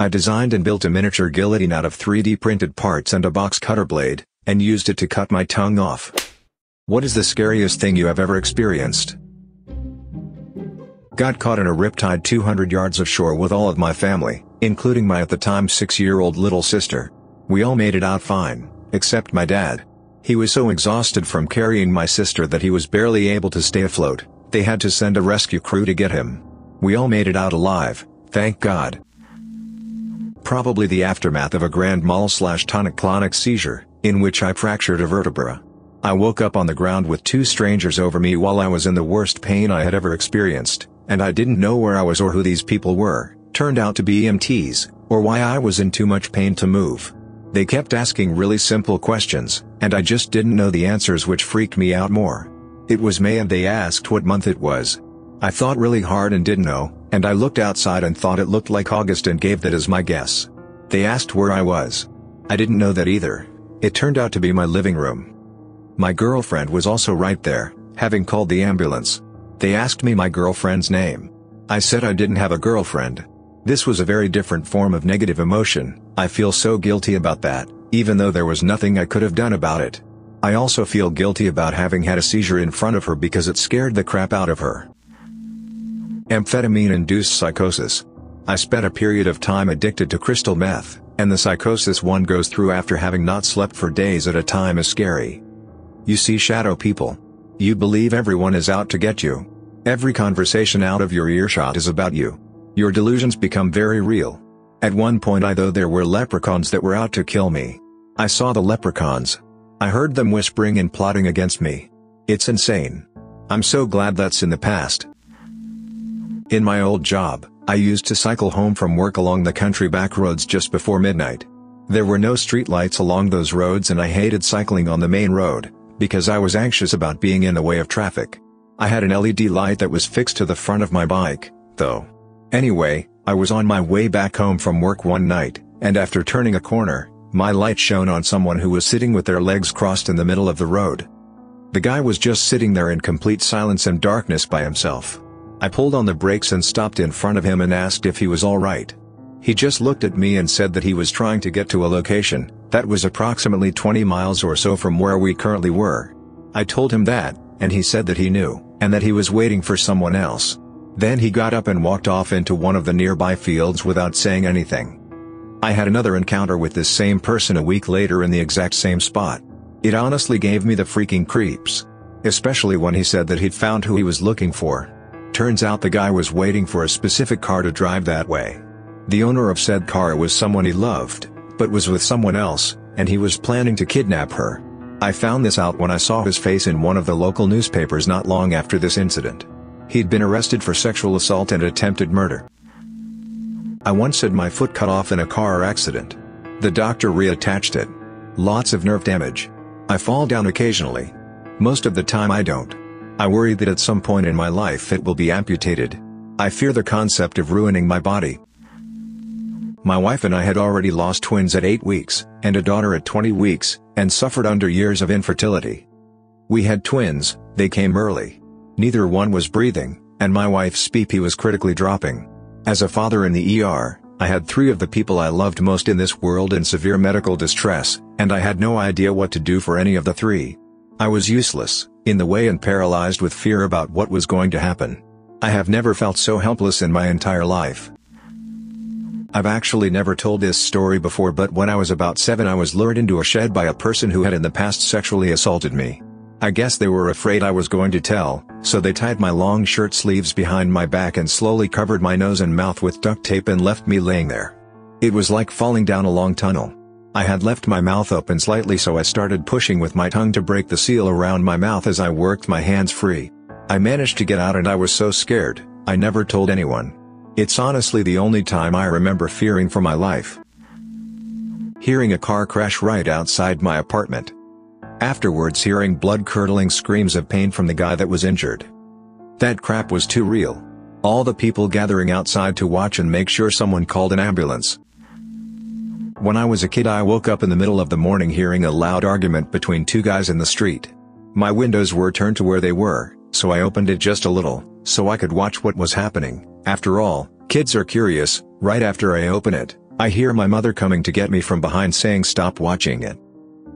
I designed and built a miniature guillotine out of 3D printed parts and a box cutter blade, and used it to cut my tongue off. What is the scariest thing you have ever experienced? Got caught in a riptide 200 yards offshore with all of my family, including my at the time 6-year-old little sister. We all made it out fine, except my dad. He was so exhausted from carrying my sister that he was barely able to stay afloat. They had to send a rescue crew to get him. We all made it out alive, thank God. Probably the aftermath of a grand mal/tonic-clonic seizure, in which I fractured a vertebra. I woke up on the ground with 2 strangers over me while I was in the worst pain I had ever experienced, and I didn't know where I was or who these people were. Turned out to be EMTs, or why I was in too much pain to move. They kept asking really simple questions, and I just didn't know the answers, which freaked me out more. It was May and they asked what month it was. I thought really hard and didn't know, and I looked outside and thought it looked like August and gave that as my guess. They asked where I was. I didn't know that either. It turned out to be my living room. My girlfriend was also right there, having called the ambulance. They asked me my girlfriend's name. I said I didn't have a girlfriend. This was a very different form of negative emotion. I feel so guilty about that, even though there was nothing I could have done about it. I also feel guilty about having had a seizure in front of her because it scared the crap out of her. Amphetamine-induced psychosis. I spent a period of time addicted to crystal meth, and the psychosis one goes through after having not slept for days at a time is scary. You see shadow people. You believe everyone is out to get you. Every conversation out of your earshot is about you. Your delusions become very real. At one point I thought there were leprechauns that were out to kill me. I saw the leprechauns. I heard them whispering and plotting against me. It's insane. I'm so glad that's in the past. In my old job, I used to cycle home from work along the country back roads just before midnight. There were no streetlights along those roads and I hated cycling on the main road, because I was anxious about being in the way of traffic. I had an LED light that was fixed to the front of my bike, though. Anyway, I was on my way back home from work one night, and after turning a corner, my light shone on someone who was sitting with their legs crossed in the middle of the road. The guy was just sitting there in complete silence and darkness by himself. I pulled on the brakes and stopped in front of him and asked if he was alright. He just looked at me and said that he was trying to get to a location that was approximately 20 miles or so from where we currently were. I told him that, and he said that he knew, and that he was waiting for someone else. Then he got up and walked off into one of the nearby fields without saying anything. I had another encounter with this same person a week later in the exact same spot. It honestly gave me the freaking creeps. Especially when he said that he'd found who he was looking for. Turns out the guy was waiting for a specific car to drive that way. The owner of said car was someone he loved, but was with someone else, and he was planning to kidnap her. I found this out when I saw his face in one of the local newspapers not long after this incident. He'd been arrested for sexual assault and attempted murder. I once had my foot cut off in a car accident. The doctor reattached it. Lots of nerve damage. I fall down occasionally. Most of the time I don't. I worry that at some point in my life it will be amputated. I fear the concept of ruining my body. My wife and I had already lost twins at 8 weeks, and a daughter at 20 weeks, and suffered under years of infertility. We had twins, they came early. Neither one was breathing, and my wife's BP was critically dropping. As a father in the ER, I had 3 of the people I loved most in this world in severe medical distress, and I had no idea what to do for any of the 3. I was useless, in the way and paralyzed with fear about what was going to happen. I have never felt so helpless in my entire life. I've actually never told this story before, but when I was about 7 I was lured into a shed by a person who had in the past sexually assaulted me. I guess they were afraid I was going to tell, so they tied my long shirt sleeves behind my back and slowly covered my nose and mouth with duct tape and left me laying there. It was like falling down a long tunnel. I had left my mouth open slightly, so I started pushing with my tongue to break the seal around my mouth as I worked my hands free. I managed to get out and I was so scared, I never told anyone. It's honestly the only time I remember fearing for my life. Hearing a car crash right outside my apartment. Afterwards hearing blood-curdling screams of pain from the guy that was injured. That crap was too real. All the people gathering outside to watch and make sure someone called an ambulance. When I was a kid I woke up in the middle of the morning hearing a loud argument between 2 guys in the street. My windows were turned to where they were, so I opened it just a little, so I could watch what was happening. After all, kids are curious. Right after I open it, I hear my mother coming to get me from behind saying stop watching it.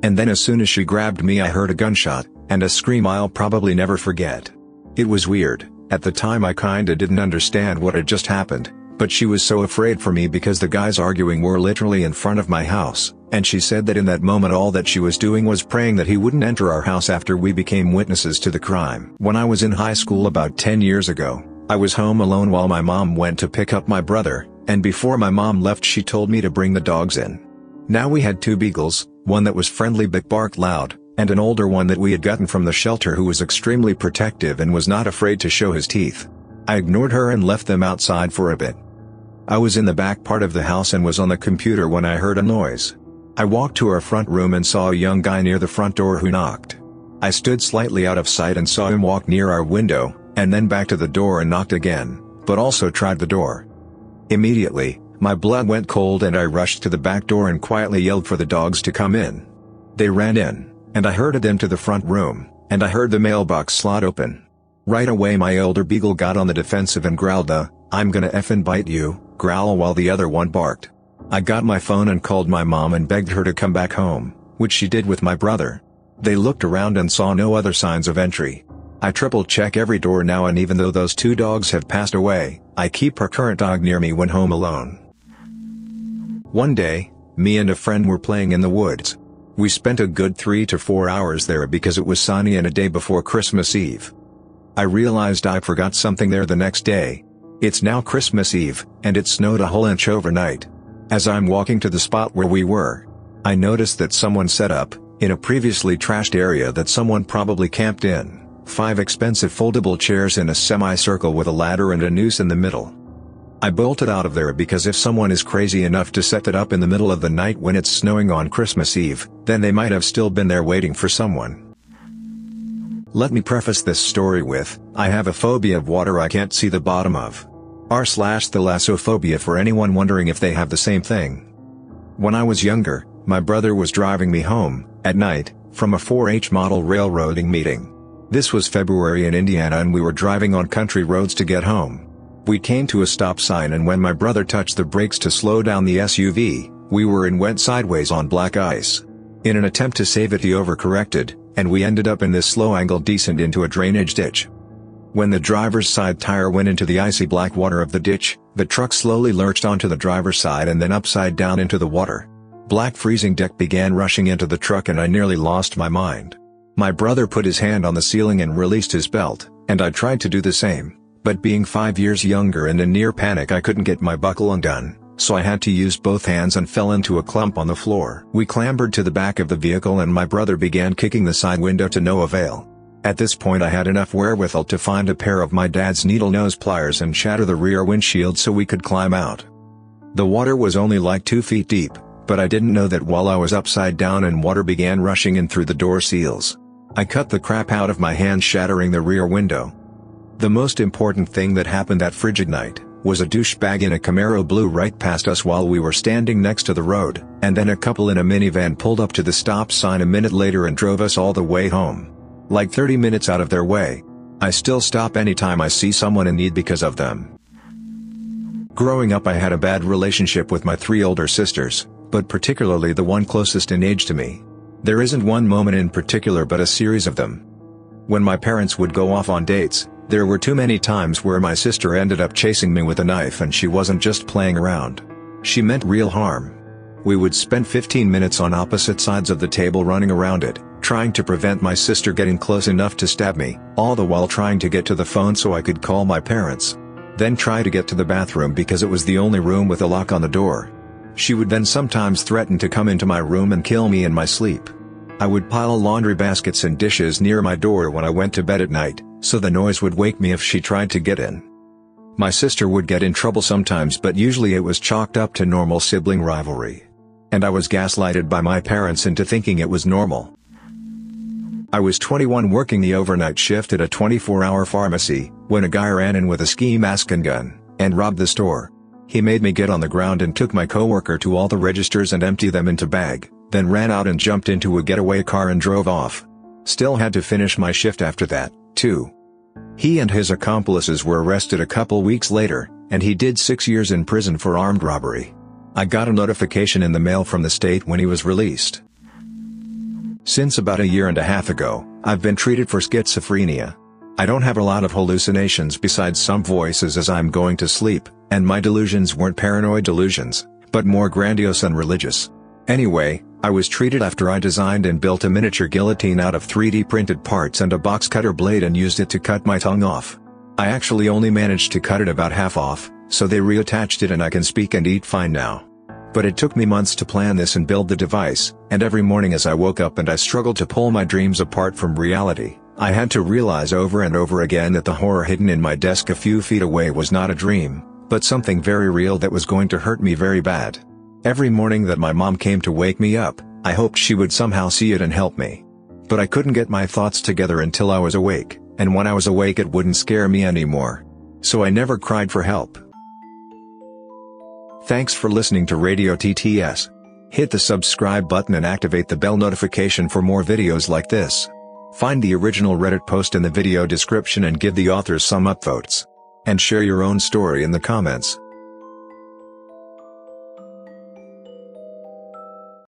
And then as soon as she grabbed me I heard a gunshot, and a scream I'll probably never forget. It was weird, at the time I kinda didn't understand what had just happened, but she was so afraid for me because the guys arguing were literally in front of my house, and she said that in that moment all that she was doing was praying that he wouldn't enter our house after we became witnesses to the crime. When I was in high school about 10 years ago, I was home alone while my mom went to pick up my brother, and before my mom left she told me to bring the dogs in. Now we had two beagles, one that was friendly but barked loud, and an older one that we had gotten from the shelter who was extremely protective and was not afraid to show his teeth. I ignored her and left them outside for a bit. I was in the back part of the house and was on the computer when I heard a noise. I walked to our front room and saw a young guy near the front door who knocked. I stood slightly out of sight and saw him walk near our window, and then back to the door and knocked again, but also tried the door. Immediately, my blood went cold and I rushed to the back door and quietly yelled for the dogs to come in. They ran in, and I herded them to the front room, and I heard the mailbox slot open. Right away my older beagle got on the defensive and growled the, "I'm gonna effing bite you," growl while the other one barked. I got my phone and called my mom and begged her to come back home, which she did with my brother. They looked around and saw no other signs of entry. I triple check every door now, and even though those two dogs have passed away, I keep our current dog near me when home alone. One day, me and a friend were playing in the woods. We spent a good 3 to 4 hours there because it was sunny and a day before Christmas Eve. I realized I forgot something there the next day. It's now Christmas Eve, and it snowed a whole inch overnight. As I'm walking to the spot where we were, I noticed that someone set up, in a previously trashed area that someone probably camped in, 5 expensive foldable chairs in a semicircle with a ladder and a noose in the middle. I bolted out of there because if someone is crazy enough to set that up in the middle of the night when it's snowing on Christmas Eve, then they might have still been there waiting for someone. Let me preface this story with, I have a phobia of water I can't see the bottom of. r/thalassophobia for anyone wondering if they have the same thing. When I was younger, my brother was driving me home, at night, from a 4-H model railroading meeting. This was February in Indiana and we were driving on country roads to get home. We came to a stop sign and when my brother touched the brakes to slow down the SUV, we were in went sideways on black ice. In an attempt to save it he overcorrected, and we ended up in this slow-angle descent into a drainage ditch. When the driver's side tire went into the icy black water of the ditch, the truck slowly lurched onto the driver's side and then upside down into the water. Black freezing deck began rushing into the truck and I nearly lost my mind. My brother put his hand on the ceiling and released his belt, and I tried to do the same. But being 5 years younger and in near panic I couldn't get my buckle undone, so I had to use both hands and fell into a clump on the floor. We clambered to the back of the vehicle and my brother began kicking the side window to no avail. At this point I had enough wherewithal to find a pair of my dad's needle nose pliers and shatter the rear windshield so we could climb out. The water was only like 2 feet deep, but I didn't know that while I was upside down and water began rushing in through the door seals. I cut the crap out of my hand, shattering the rear window. The most important thing that happened that frigid night was a douchebag in a Camaro blew right past us while we were standing next to the road, and then a couple in a minivan pulled up to the stop sign a minute later and drove us all the way home. Like 30 minutes out of their way. I still stop anytime I see someone in need because of them. Growing up I had a bad relationship with my 3 older sisters, but particularly the one closest in age to me. There isn't one moment in particular but a series of them. When my parents would go off on dates, there were too many times where my sister ended up chasing me with a knife and she wasn't just playing around. She meant real harm. We would spend 15 minutes on opposite sides of the table running around it, trying to prevent my sister getting close enough to stab me, all the while trying to get to the phone so I could call my parents. Then try to get to the bathroom because it was the only room with a lock on the door. She would then sometimes threaten to come into my room and kill me in my sleep. I would pile laundry baskets and dishes near my door when I went to bed at night, so the noise would wake me if she tried to get in. My sister would get in trouble sometimes, but usually it was chalked up to normal sibling rivalry. And I was gaslighted by my parents into thinking it was normal. I was 21 working the overnight shift at a 24-hour pharmacy, when a guy ran in with a ski mask and gun, and robbed the store. He made me get on the ground and took my coworker to all the registers and empty them into bag, then ran out and jumped into a getaway car and drove off. Still had to finish my shift after that, too. He and his accomplices were arrested a couple weeks later, and he did 6 years in prison for armed robbery. I got a notification in the mail from the state when he was released. Since about a year and a half ago, I've been treated for schizophrenia. I don't have a lot of hallucinations besides some voices as I'm going to sleep, and my delusions weren't paranoid delusions, but more grandiose and religious. Anyway, I was treated after I designed and built a miniature guillotine out of 3D printed parts and a box cutter blade and used it to cut my tongue off. I actually only managed to cut it about half off, so they reattached it and I can speak and eat fine now. But it took me months to plan this and build the device, and every morning as I woke up and I struggled to pull my dreams apart from reality, I had to realize over and over again that the horror hidden in my desk a few feet away was not a dream, but something very real that was going to hurt me very bad. Every morning that my mom came to wake me up, I hoped she would somehow see it and help me. But I couldn't get my thoughts together until I was awake, and when I was awake it wouldn't scare me anymore. So I never cried for help. Thanks for listening to Radio TTS. Hit the subscribe button and activate the bell notification for more videos like this. Find the original Reddit post in the video description and give the authors some upvotes. And share your own story in the comments.